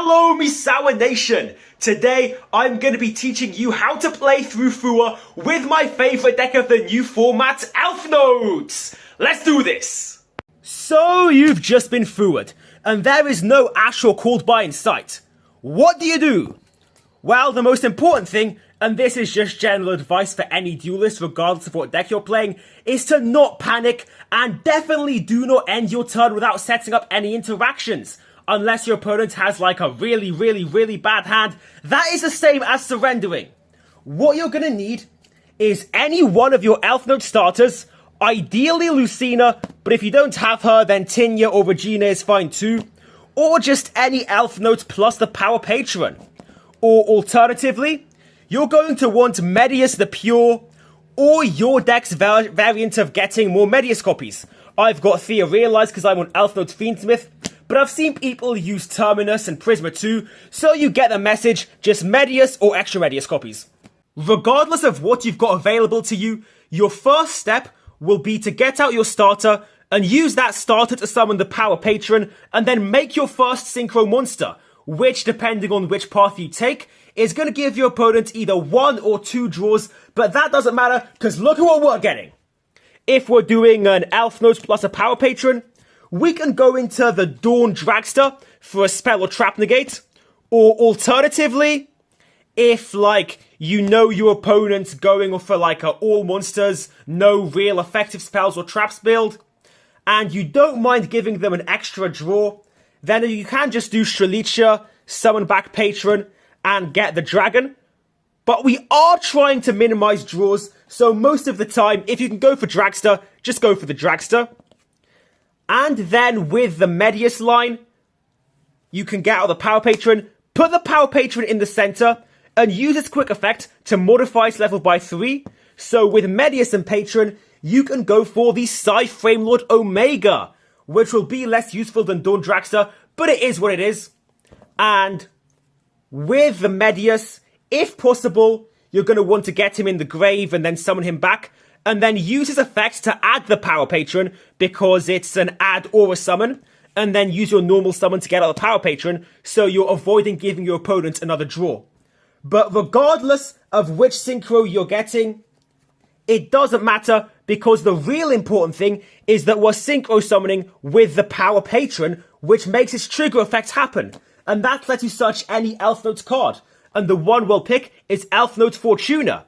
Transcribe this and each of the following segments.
Hello, Misawa Nation! Today, I'm going to be teaching you how to play through FUWA with my favourite deck of the new format, Elfnotes! Let's do this! So, you've just been FUWA'd, and there is no actual called by in sight. What do you do? Well, the most important thing, and this is just general advice for any duelist regardless of what deck you're playing, is to not panic and definitely do not end your turn without setting up any interactions. Unless your opponent has like a really bad hand, that is the same as surrendering. What you're going to need is any one of your Elfnote starters, ideally Lucina, but if you don't have her, then Tinya or Regina is fine too, or just any Elfnote plus the Power Patron. Or alternatively, you're going to want Medius the Pure, or your deck's variant of getting more Medius copies. I've got Thea Realized because I'm on Elfnotes FIENDSMITH, but I've seen people use Terminus and Prisma too, so you get the message, just Medius or extra Medius copies. Regardless of what you've got available to you, your first step will be to get out your starter and use that starter to summon the Power Patron, and then make your first Synchro monster, which, depending on which path you take, is going to give your opponent either 1 or 2 draws, but that doesn't matter, because look at what we're getting. If we're doing an Elfnote plus a Power Patron, we can go into the Dawn Dragster for a spell or trap negate, or alternatively, if like you know your opponent's going for like a all monsters, no real effective spells or traps build, and you don't mind giving them an extra draw, then you can just do Strelitzia, summon back Patron, and get the dragon. But we are trying to minimize draws, so most of the time, if you can go for Dragster, just go for the Dragster. And then with the Medius line, you can get out the Power Patron, put the Power Patron in the center, and use its quick effect to modify its level by 3. So with Medius and Patron, you can go for the Psy Framelord Omega, which will be less useful than Dawn Dragster, but it is what it is. And with the Medius, if possible, you're going to want to get him in the grave and then summon him back, and then use his effect to add the Power Patron, because it's an add or a summon, and then use your normal summon to get out the Power Patron, so you're avoiding giving your opponent another draw. But regardless of which synchro you're getting, it doesn't matter, because the real important thing is that we're synchro summoning with the Power Patron, which makes its trigger effect happen. And that lets you search any Elfnotes card. And the one we'll pick is Elfnote Fortuna.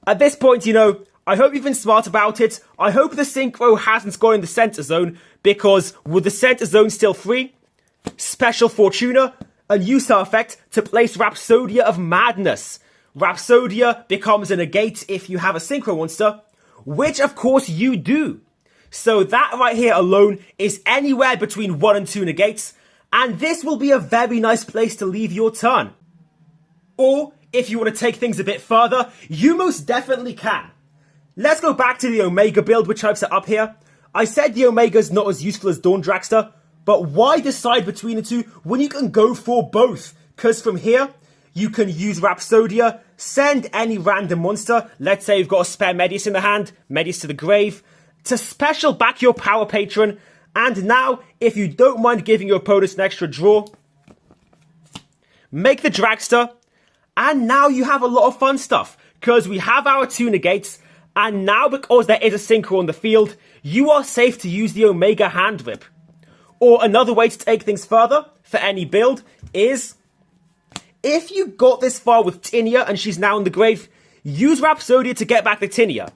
At this point, you know, I hope you've been smart about it. I hope the synchro hasn't gone in the center zone, because with the center zone still free, special Fortuna, and use her effect to place Rhapsodia of Madness. Rhapsodia becomes a negate if you have a synchro monster, which of course you do. So that right here alone is anywhere between 1 and 2 negates, and this will be a very nice place to leave your turn. Or, if you want to take things a bit further, you most definitely can. Let's go back to the Omega build which I've set up here. I said the Omega's not as useful as Dawn Dragster, but why decide between the two when you can go for both? Because from here, you can use Rhapsodia, send any random monster, let's say you've got a spare Medius in the hand, Medius to the grave, to special back your Power Patron, and now, if you don't mind giving your opponent an extra draw, make the Dragster, and now you have a lot of fun stuff, because we have our 2 negates, and now because there is a synchro on the field, you are safe to use the Omega Hand Whip. Or another way to take things further, for any build, is if you got this far with Tinya and she's now in the grave, use Rhapsodia to get back the Tinya.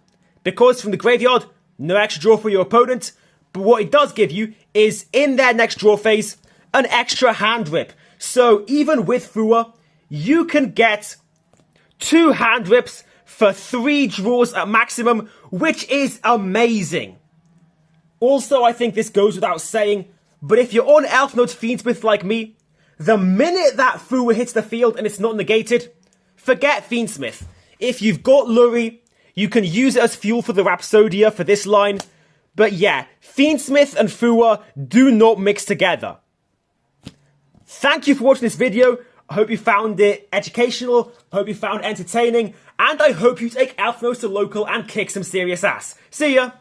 Because from the graveyard, no extra draw for your opponent, but what it does give you is, in their next draw phase, an extra Hand Whip. So even with FUWA, you can get 2 Hand Whips for 3 draws at maximum, which is amazing. Also, I think this goes without saying, but if you're on Elfnotes FIENDSMITH like me, the minute that FUWA hits the field and it's not negated, forget FIENDSMITH. If you've got Lurie, you can use it as fuel for the Rhapsodia for this line. But yeah, FIENDSMITH and FUWA do not mix together. Thank you for watching this video. I hope you found it educational, I hope you found it entertaining, and I hope you take Elfnotes to local and kick some serious ass. See ya!